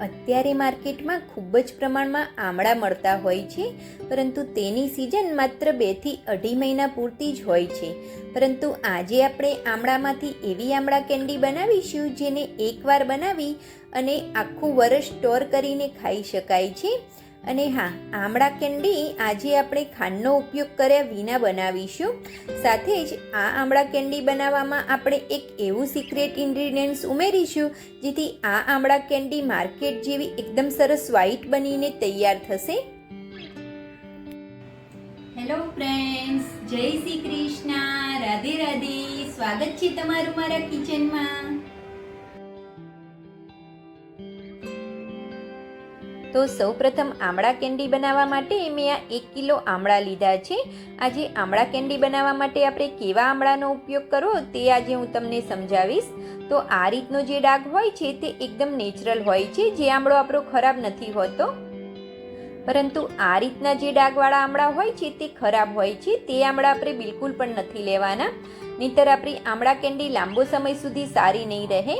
અત્યારે માર્કેટમાં ખૂબ જ પ્રમાણમાં આમળા મળતા હોય છે, પરંતુ તેની સિઝન માત્ર 2 થી 2.5 મહિના પૂરતી જ હોય છે. પરંતુ આજે આપણે આમળામાંથી એવી આમળા કેન્ડી બનાવીશું જેને એકવાર બનાવી અને આખું વરસ સ્ટોર કરીને ખાઈ શકાય છે. અને હા, આમળા કેન્ડી આજે આપણે ખાંડનો ઉપયોગ કર્યા વિના બનાવીશું. સાથે જ આ આમળા કેન્ડી બનાવવામાં આપણે એક એવું સિક્રેટ ઇન્ગ્રીડિયન્ટ્સ ઉમેરીશું જેથી આ આમળા કેન્ડી માર્કેટ જેવી એકદમ સરસ વ્હાઈટ બનીને તૈયાર થશે. હેલો ફ્રેન્ડ્સ, જય શ્રી કૃષ્ણ, રાધે રાધે. સ્વાગત છે તમારું મારા કિચનમાં. તો સૌપ્રથમ આમળા કેન્ડી બનાવવા માટે મેં આ 1 કિલો આમળા લીધા છે. આજે આમળા કેન્ડી બનાવવા માટે આપણે કેવા આમળાનો ઉપયોગ કરવો તે આજે હું તમને સમજાવીશ. તો આ રીતનો જે ડાઘ હોય છે તે એકદમ નેચરલ હોય છે, જે આમળો આપણો ખરાબ નથી હોતો. પરંતુ આ રીતના જે ડાઘવાળા આમળા હોય છે તે ખરાબ હોય છે. તે આમળા આપણે બિલકુલ પણ નથી લેવાના, નહીંતર આપણી આમળા કેન્ડી લાંબો સમય સુધી સારી નહીં રહે.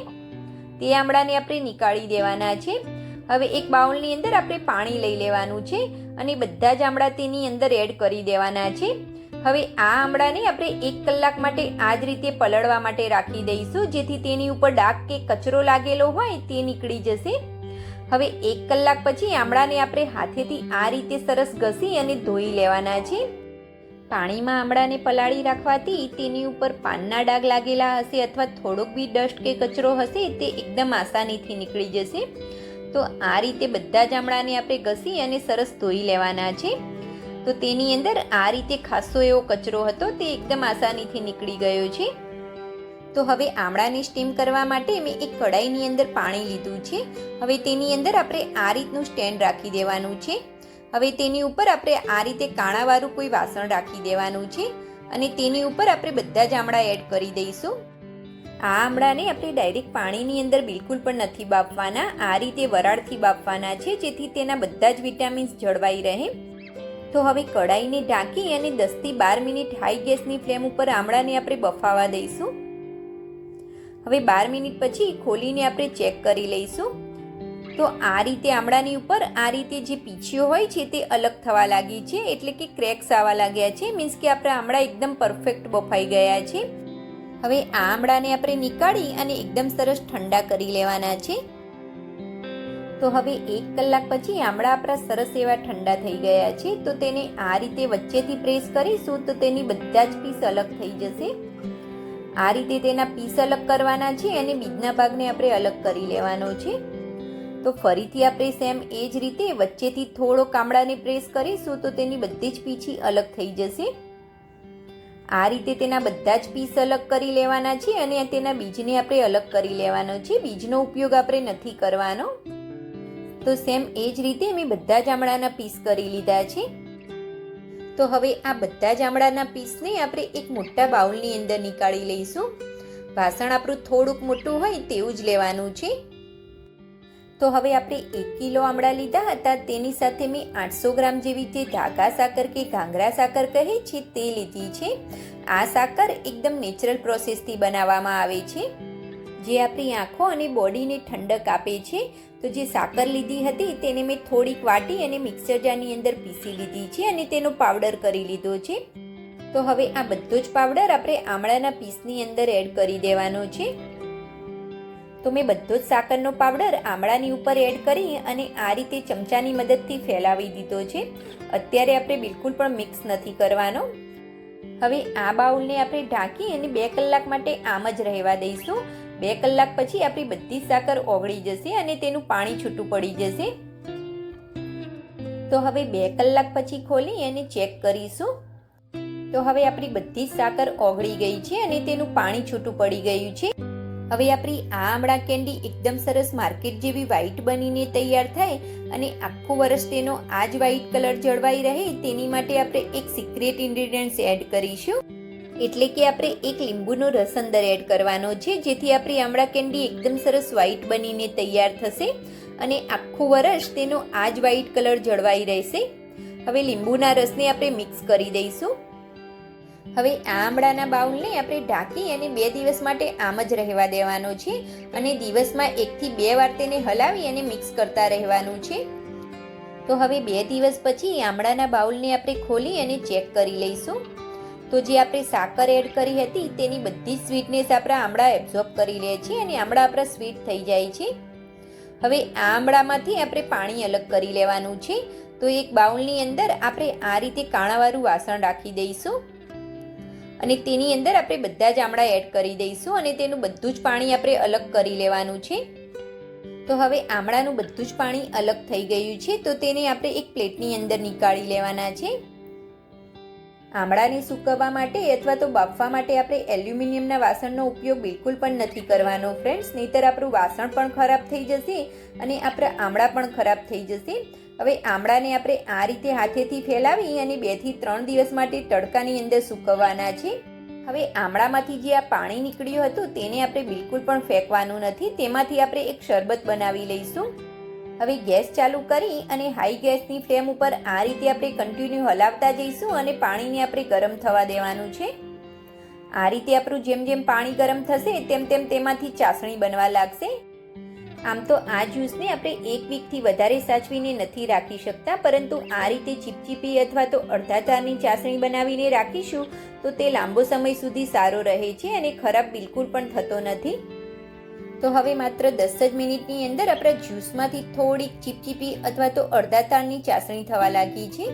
તે આમળાને આપણે નીકાળી દેવાના છે. હવે એક બાઉલની અંદર આપણે પાણી લઈ લેવાનું છે અને બધા જ આમળા તેની અંદર એડ કરી દેવાના છે. હવે આ આમળાને આપણે 1 કલાક માટે આ જ રીતે પલળવા માટે રાખી દઈશું, જેથી તેની ઉપર ડાઘ કે કચરો લાગેલો હોય તે નીકળી જશે. હવે 1 કલાક પછી આમળાને આપણે હાથેથી આ રીતે સરસ ઘસી અને ધોઈ લેવાના છે. પાણીમાં આમળાને પલાળી રાખવાથી તેની ઉપર પાનના ડાઘ લાગેલા હશે અથવા થોડોક બી ડસ્ટ કે કચરો હશે તે એકદમ આસાનીથી નીકળી જશે. તો આ રીતે બધા જ આમળાને આપણે ઘસી અને સરસ ધોઈ લેવાના છે. તો તેની અંદર આ રીતે ખાસો એવો કચરો હતો તે એકદમ આસાનીથી નીકળી ગયો છે. તો હવે આમળાને સ્ટીમ કરવા માટે મેં એક કઢાઈની અંદર પાણી લીધું છે. હવે તેની અંદર આપણે આ રીતનું સ્ટેન્ડ રાખી દેવાનું છે. હવે તેની ઉપર આપણે આ રીતે કાણાવાળું કોઈ વાસણ રાખી દેવાનું છે અને તેની ઉપર આપણે બધા જ આમળા એડ કરી દઈશું. આ આમળાને આપણે ડાયરેક્ટ પાણીની અંદર બિલકુલ પણ નથી બાફવાના, આ રીતે વરાળથી બાફવાના છે, જેથી તેના બધા જ વિટામિન્સ જળવાઈ રહે. તો હવે કઢાઈને ઢાંકી અને 10 થી 12 મિનિટ હાઈ ગેસની ફ્લેમ ઉપર આમળાને આપણે બફાવા દઈશું. હવે 12 મિનિટ પછી ખોલીને આપણે ચેક કરી લઈશું. તો આ રીતે આમળાની ઉપર આ રીતે જે પીંછીઓ હોય છે તે અલગ થવા લાગી છે, એટલે કે ક્રેક્સ આવવા લાગ્યા છે. મીન્સ કે આપણા આમળા એકદમ પરફેક્ટ બફાઈ ગયા છે. હવે આ આમળાને આપણે નીકાળી અને એકદમ સરસ ઠંડા કરી લેવાના છે. તો હવે 1 કલાક પછી આમળા આપણા સરસ એવા ઠંડા થઈ ગયા છે. તો તેને આ રીતે વચ્ચેથી પ્રેસ કરીશું તો તેની બધા જ પીસ અલગ થઈ જશે. આ રીતે તેના પીસ અલગ કરવાના છે અને બીજના ભાગને આપણે અલગ કરી લેવાનો છે. તો ફરીથી આપણે સેમ એ જ રીતે વચ્ચેથી થોડો આમળાને પ્રેસ કરીશું તો તેની બધી જ પીછી અલગ થઈ જશે. આ રીતે તેના બધા જ પીસ અલગ કરી લેવાના છે અને તેના બીજને આપણે અલગ કરી લેવાનો છે. બીજનો ઉપયોગ આપણે નથી કરવાનો. તો સેમ એ જ રીતે મેં બધા જ આમળાના પીસ કરી લીધા છે. તો હવે આ બધા જ આમળાના પીસને આપણે એક મોટા બાઉલની અંદર નીકાળી લઈશું. વાસણ આપણું થોડુંક મોટું હોય તેવું જ લેવાનું છે. તો હવે આપણે 1 કિલો આમળા લીધા હતા, તેની સાથે મેં 800 ગ્રામ જેવી જે ધાગા સાકર કે ઘાંગરા સાકર કહે છે તે લીધી છે. આ સાકર એકદમ નેચરલ પ્રોસેસથી બનાવવામાં આવે છે, જે આપણી આંખો અને બોડીને ઠંડક આપે છે. તો જે સાકર લીધી હતી તેને મેં થોડીક વાટી અને મિક્સર જારની અંદર પીસી લીધી છે અને તેનો પાવડર કરી લીધો છે. તો હવે આ બધો જ પાવડર આપણે આમળાના પીસની અંદર એડ કરી દેવાનો છે. તો મેં બધો જ સાકરનો પાવડર આમળાની ઉપર એડ કરી અને આ રીતે ચમચાની મદદથી ફેલાવી દીધો છે. અત્યારે આપણે બિલકુલ પણ મિક્સ નથી કરવાનો. હવે આ બાઉલને આપણે ઢાંકી અને 2 કલાક માટે આમ જ રહેવા દઈશું. 2 કલાક પછી આપણી બધી સાકર ઓગળી જશે અને તેનું પાણી છૂટું પડી જશે. તો હવે 2 કલાક પછી ખોલી અને ચેક કરીશું. તો હવે આપણી બધી જ સાકર ઓગળી ગઈ છે અને તેનું પાણી છૂટું પડી ગયું છે. હવે આપણી આ આમળા કેન્ડી એકદમ સરસ માર્કેટ જેવી વ્હાઈટ બનીને તૈયાર થાય અને આખું વર્ષ તેનો આ જ વ્હાઈટ કલર જળવાઈ રહે તેની માટે આપણે એક સિક્રેટ ઇન્ગ્રીડિયન્ટ્સ એડ કરીશું. એટલે કે આપણે એક લીંબુનો રસ અંદર એડ કરવાનો છે, જેથી આપણી આમળા કેન્ડી એકદમ સરસ વ્હાઈટ બનીને તૈયાર થશે અને આખું વર્ષ તેનો આ જ વ્હાઈટ કલર જળવાઈ રહેશે. હવે લીંબુના રસને આપણે મિક્સ કરી દઈશું. હવે આ આમળાના બાઉલને આપણે ઢાંકી અને 2 દિવસ માટે આમ જ રહેવા દેવાનો છે અને દિવસમાં 1 થી 2 વાર તેને હલાવી અને મિક્સ કરતા રહેવાનું છે. તો હવે 2 દિવસ પછી આમળાના બાઉલને આપણે ખોલી અને ચેક કરી લઈશું. તો જે આપણે સાકર એડ કરી હતી તેની બધી જ સ્વીટનેસ આપણા આમળા એબ્ઝોર્બ કરી લે છે અને આમળા આપણા સ્વીટ થઈ જાય છે. હવે આ આમળામાંથી આપણે પાણી અલગ કરી લેવાનું છે. તો એક બાઉલની અંદર આપણે આ રીતે કાણાવાળું વાસણ રાખી દઈશું અને તેની અંદર આપણે બધા જ આમળા એડ કરી દઈશું અને તેનું બધું જ પાણી આપણે અલગ કરી લેવાનું છે. તો હવે આમળાનું બધું જ પાણી અલગ થઈ ગયું છે. તો તેને આપણે એક પ્લેટની અંદર નીકાળી લેવાના છે. આમળાને સૂકવવા માટે અથવા તો બાફવા માટે આપણે એલ્યુમિનિયમના વાસણનો ઉપયોગ બિલકુલ પણ નથી કરવાનો ફ્રેન્ડ્સ, નહીંતર આપણું વાસણ પણ ખરાબ થઈ જશે અને આપણા આમળા પણ ખરાબ થઈ જશે. હવે આમળાને આપણે આ રીતે હાથેથી ફેલાવી અને 2 થી 3 દિવસ માટે તડકાની અંદર સૂકવવાના છે. હવે આમળામાંથી જે આ પાણી નીકળ્યું હતું તેને આપણે બિલકુલ પણ ફેંકવાનું નથી. તેમાંથી આપણે એક શરબત બનાવી લઈશું. હવે ગેસ ચાલુ કરી અને હાઈ ગેસની ફ્લેમ ઉપર આ રીતે આપણે કન્ટિન્યુ હલાવતા જઈશું અને પાણીને આપણે ગરમ થવા દેવાનું છે. આ રીતે આપણું જેમ જેમ પાણી ગરમ થશે તેમ તેમ તેમાંથી ચાસણી બનવા લાગશે. આમ તો આ જ્યુસને આપણે 1 વીકથી વધારે સાચવીને નથી રાખી શકતા, પરંતુ આ રીતે ચીપચીપી અથવા તો અડધા તારની ચાસણી બનાવીને રાખીશું તો તે લાંબો સમય સુધી સારો રહે છે અને ખરાબ બિલકુલ પણ થતો નથી. તો હવે માત્ર 10 જ મિનિટની અંદર આપણા જ્યુસમાંથી થોડીક ચીપચીપી અથવા તો અડધા તારની ચાસણી થવા લાગી છે.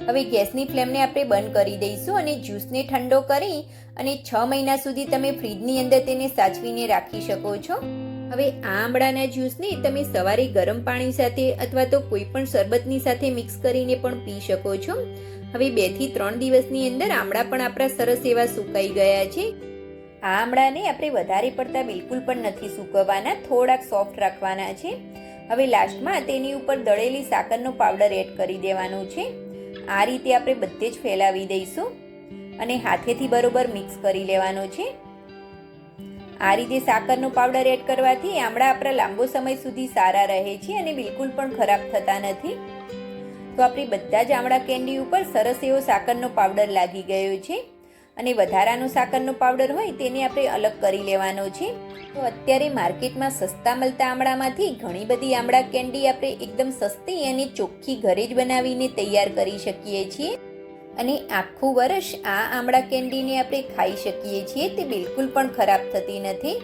હવે ગેસની ફ્લેમને આપણે બંધ કરી દઈશું અને જ્યુસને ઠંડો કરી અને 6 મહિના સુધી તમે ફ્રીજની અંદર તેને સાચવીને રાખી શકો છો. હવે આ આમળાના જ્યુસને તમે સવારે ગરમ પાણી સાથે અથવા તો કોઈ પણ શરબતની સાથે મિક્સ કરીને પણ પી શકો છો. હવે 2 થી 3 દિવસની અંદર આમળા પણ આપણા સરસ એવા સુકાઈ ગયા છે. આ આમળાને આપણે વધારે પડતા બિલકુલ પણ નથી સૂકવવાના, થોડાક સોફ્ટ રાખવાના છે. હવે લાસ્ટમાં તેની ઉપર દળેલી સાકરનો પાવડર એડ કરી દેવાનો છે. આ રીતે આપણે બધે જ ફેલાવી દઈશું અને હાથેથી બરોબર મિક્સ કરી લેવાનો છે. આ રીતે સાકરનો પાવડર એડ કરવાથી આમળા આપણા લાંબો સમય સુધી સારા રહે છે અને બિલકુલ પણ ખરાબ થતા નથી. તો આપણી બધા જ આમળા કેન્ડી ઉપર સરસ એવો સાકરનો પાવડર લાગી ગયો છે અને વધારાનો સાકરનો પાવડર હોય તેને આપણે અલગ કરી લેવાનો છે. તો અત્યારે માર્કેટમાં સસ્તા મળતા આમળામાંથી ઘણી બધી આમળા કેન્ડી આપણે એકદમ સસ્તી અને ચોખ્ખી ઘરે જ બનાવીને તૈયાર કરી શકીએ છીએ અને આખું વર્ષ આ આમળા કેન્ડીને આપણે ખાઈ શકીએ છીએ. તે બિલકુલ પણ ખરાબ થતી નથી.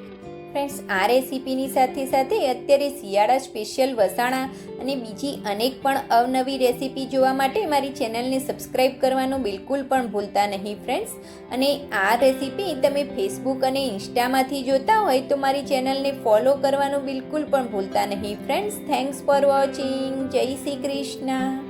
ફ્રેન્ડ્સ, આ રેસીપીની સાથે સાથે અત્યારે શિયાળા સ્પેશિયલ વસાણા અને બીજી અનેક પણ અવનવી રેસીપી જોવા માટે મારી ચેનલને સબસ્ક્રાઈબ કરવાનું બિલકુલ પણ ભૂલતા નહીં ફ્રેન્ડ્સ. અને આ રેસીપી તમે ફેસબુક અને ઇન્સ્ટામાંથી જોતા હોય તો મારી ચેનલને ફોલો કરવાનું બિલકુલ પણ ભૂલતા નહીં ફ્રેન્ડ્સ. Thanks for watching. જય શ્રી કૃષ્ણ.